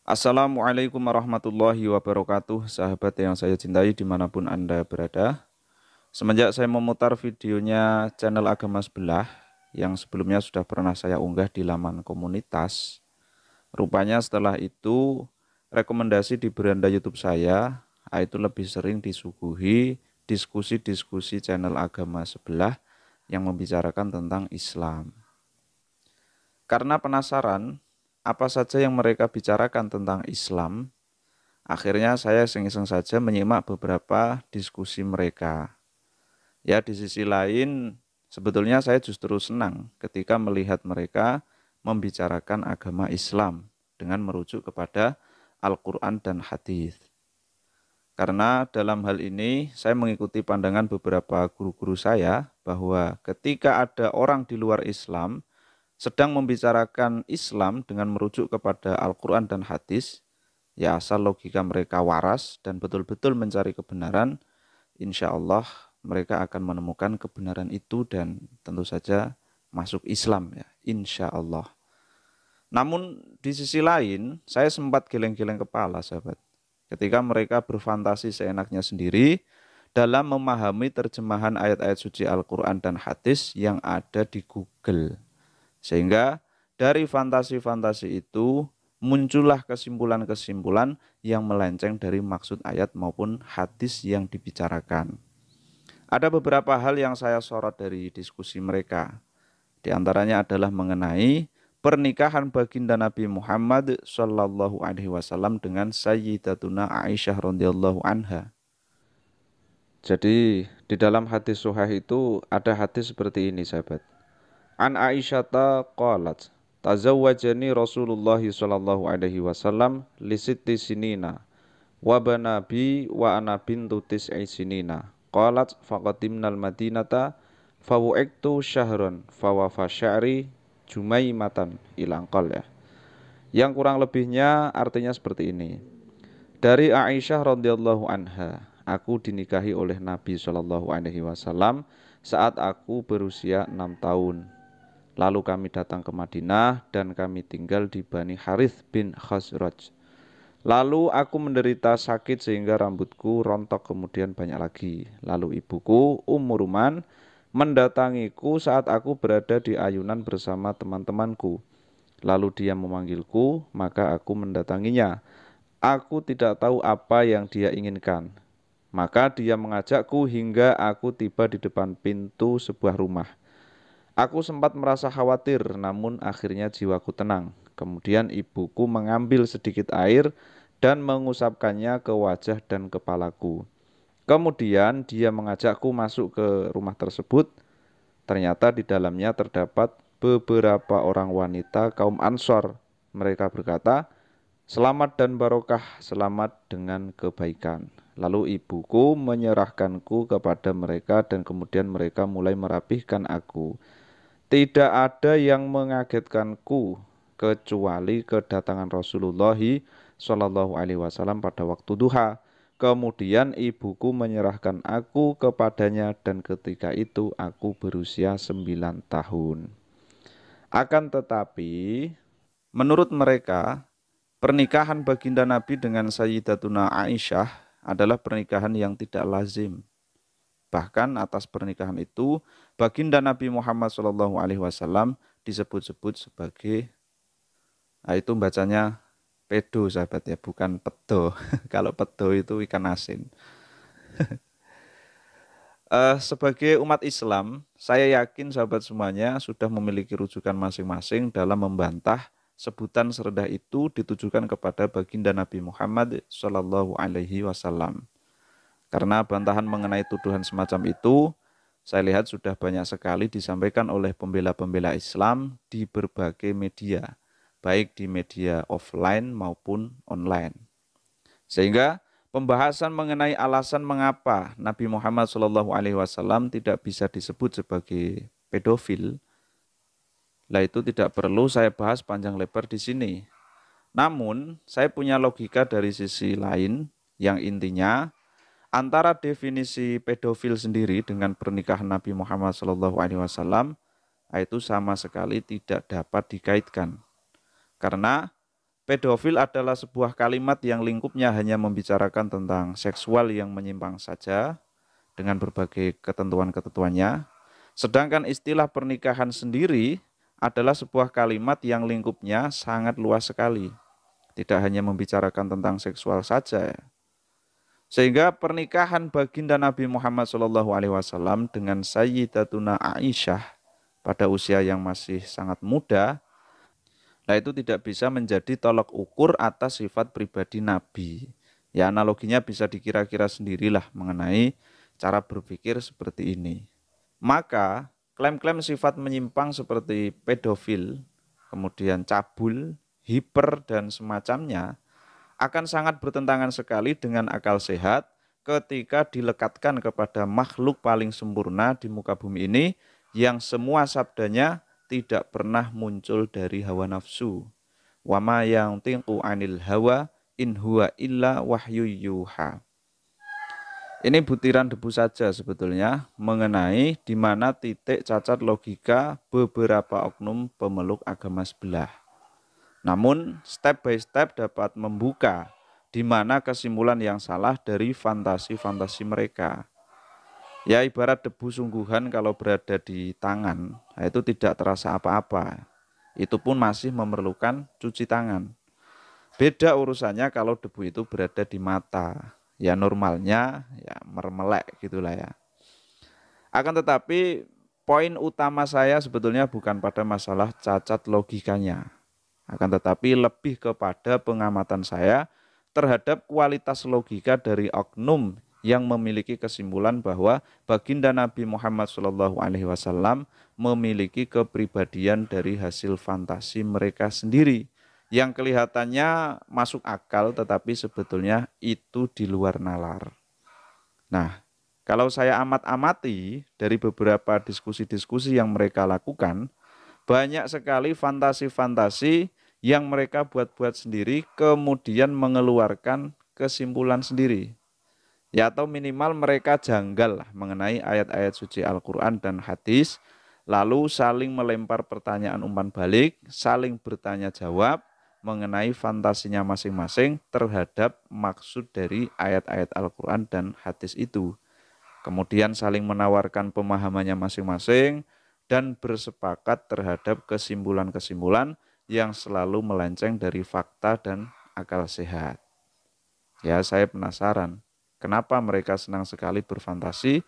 Assalamualaikum warahmatullahi wabarakatuh, sahabat yang saya cintai dimanapun Anda berada. Semenjak saya memutar videonya channel Agama Sebelah, yang sebelumnya sudah pernah saya unggah di laman komunitas, rupanya setelah itu rekomendasi di beranda YouTube saya, itu lebih sering disuguhi diskusi-diskusi channel Agama Sebelah yang membicarakan tentang Islam. Karena penasaran, apa saja yang mereka bicarakan tentang Islam, akhirnya saya iseng-iseng saja menyimak beberapa diskusi mereka. Ya, di sisi lain, sebetulnya saya justru senang ketika melihat mereka membicarakan agama Islam dengan merujuk kepada Al-Quran dan hadis. Karena dalam hal ini saya mengikuti pandangan beberapa guru-guru saya bahwa ketika ada orang di luar Islam sedang membicarakan Islam dengan merujuk kepada Al-Quran dan hadis, ya asal logika mereka waras dan betul-betul mencari kebenaran, insya Allah mereka akan menemukan kebenaran itu dan tentu saja masuk Islam ya, insya Allah. Namun di sisi lain, saya sempat geleng-geleng kepala sahabat. Ketika mereka berfantasi seenaknya sendiri dalam memahami terjemahan ayat-ayat suci Al-Quran dan hadis yang ada di Google. Sehingga dari fantasi-fantasi itu muncullah kesimpulan-kesimpulan yang melenceng dari maksud ayat maupun hadis yang dibicarakan. Ada beberapa hal yang saya sorot dari diskusi mereka. Di antaranya adalah mengenai pernikahan baginda Nabi Muhammad Shallallahu Alaihi Wasallam dengan Sayyidatuna Aisyah radhiyallahu anha. Jadi di dalam hadis sahih itu ada hadis seperti ini sahabat. An Aisyata qalat tazawwajani Rasulullah sallallahu alaihi wasallam li sitti sinina wa bana bi wa ana bintu tis'i sinina. Qalat faqadimnal madinata fawu'iktu syahran fawafa sya'ri jumaimatan ilang qal ya. Yang kurang lebihnya artinya seperti ini. Dari Aisyah radhiyallahu anha, aku dinikahi oleh Nabi sallallahu alaihi wasallam saat aku berusia 6 tahun. Lalu kami datang ke Madinah dan kami tinggal di Bani Harith bin Khazraj. Lalu aku menderita sakit sehingga rambutku rontok kemudian banyak lagi. Lalu ibuku Ummu Ruman mendatangiku saat aku berada di ayunan bersama teman-temanku. Lalu dia memanggilku, maka aku mendatanginya. Aku tidak tahu apa yang dia inginkan. Maka dia mengajakku hingga aku tiba di depan pintu sebuah rumah. Aku sempat merasa khawatir, namun akhirnya jiwaku tenang. Kemudian ibuku mengambil sedikit air dan mengusapkannya ke wajah dan kepalaku. Kemudian dia mengajakku masuk ke rumah tersebut. Ternyata di dalamnya terdapat beberapa orang wanita kaum Ansor. Mereka berkata, "Selamat dan barokah, selamat dengan kebaikan." Lalu ibuku menyerahkanku kepada mereka dan kemudian mereka mulai merapihkan aku. Tidak ada yang mengagetkanku kecuali kedatangan Rasulullah Shallallahu Alaihi Wasallam pada waktu duha. Kemudian ibuku menyerahkan aku kepadanya dan ketika itu aku berusia 9 tahun. Akan tetapi, menurut mereka, pernikahan baginda Nabi dengan Sayyidatuna Aisyah adalah pernikahan yang tidak lazim. Bahkan atas pernikahan itu, baginda Nabi Muhammad SAW disebut-sebut sebagai, nah itu bacanya pedo sahabat ya, bukan pedo. Kalau pedo itu ikan asin. Sebagai umat Islam, saya yakin sahabat semuanya sudah memiliki rujukan masing-masing dalam membantah sebutan serendah itu ditujukan kepada baginda Nabi Muhammad SAW. Karena bantahan mengenai tuduhan semacam itu, saya lihat sudah banyak sekali disampaikan oleh pembela-pembela Islam di berbagai media, baik di media offline maupun online. Sehingga pembahasan mengenai alasan mengapa Nabi Muhammad SAW tidak bisa disebut sebagai pedofil, lah itu tidak perlu saya bahas panjang lebar di sini. Namun, saya punya logika dari sisi lain yang intinya antara definisi pedofil sendiri dengan pernikahan Nabi Muhammad SAW itu sama sekali tidak dapat dikaitkan. Karena Pedofil adalah sebuah kalimat yang lingkupnya hanya membicarakan tentang seksual yang menyimpang saja dengan berbagai ketentuan-ketentuannya. Sedangkan istilah pernikahan sendiri adalah sebuah kalimat yang lingkupnya sangat luas sekali. Tidak hanya membicarakan tentang seksual saja. Sehingga pernikahan baginda Nabi Muhammad SAW dengan Sayyidatuna Aisyah pada usia yang masih sangat muda, nah itu tidak bisa menjadi tolok ukur atas sifat pribadi Nabi. Ya analoginya bisa dikira-kira sendirilah mengenai cara berpikir seperti ini. Maka klaim-klaim sifat menyimpang seperti pedofil, kemudian cabul, hiper, dan semacamnya akan sangat bertentangan sekali dengan akal sehat ketika dilekatkan kepada makhluk paling sempurna di muka bumi ini yang semua sabdanya tidak pernah muncul dari hawa nafsu. Wa ma yantiqu 'anil hawa in huwa illa wahyu yuha. Ini butiran debu saja sebetulnya mengenai di mana titik cacat logika beberapa oknum pemeluk agama sebelah. Namun step by step dapat membuka di mana kesimpulan yang salah dari fantasi-fantasi mereka. Ya ibarat debu sungguhan kalau berada di tangan, itu tidak terasa apa-apa. Itu pun masih memerlukan cuci tangan. Beda urusannya kalau debu itu berada di mata. Ya normalnya ya mermelek gitulah ya. Akan tetapi poin utama saya sebetulnya bukan pada masalah cacat logikanya. Akan tetapi lebih kepada pengamatan saya terhadap kualitas logika dari oknum yang memiliki kesimpulan bahwa baginda Nabi Muhammad SAW memiliki kepribadian dari hasil fantasi mereka sendiri yang kelihatannya masuk akal tetapi sebetulnya itu di luar nalar. Nah, kalau saya amat-amati dari beberapa diskusi-diskusi yang mereka lakukan, banyak sekali fantasi-fantasi yang mereka buat-buat sendiri kemudian mengeluarkan kesimpulan sendiri. Ya atau minimal mereka janggal mengenai ayat-ayat suci Al-Quran dan hadis, lalu saling melempar pertanyaan umpan balik, saling bertanya jawab mengenai fantasinya masing-masing terhadap maksud dari ayat-ayat Al-Quran dan hadis itu. Kemudian saling menawarkan pemahamannya masing-masing dan bersepakat terhadap kesimpulan-kesimpulan yang selalu melenceng dari fakta dan akal sehat. Ya, saya penasaran, kenapa mereka senang sekali berfantasi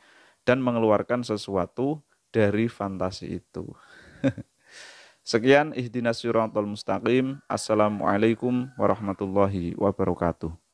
dan mengeluarkan sesuatu dari fantasi itu. Sekian ihdinas siratal mustaqim. Assalamualaikum warahmatullahi wabarakatuh.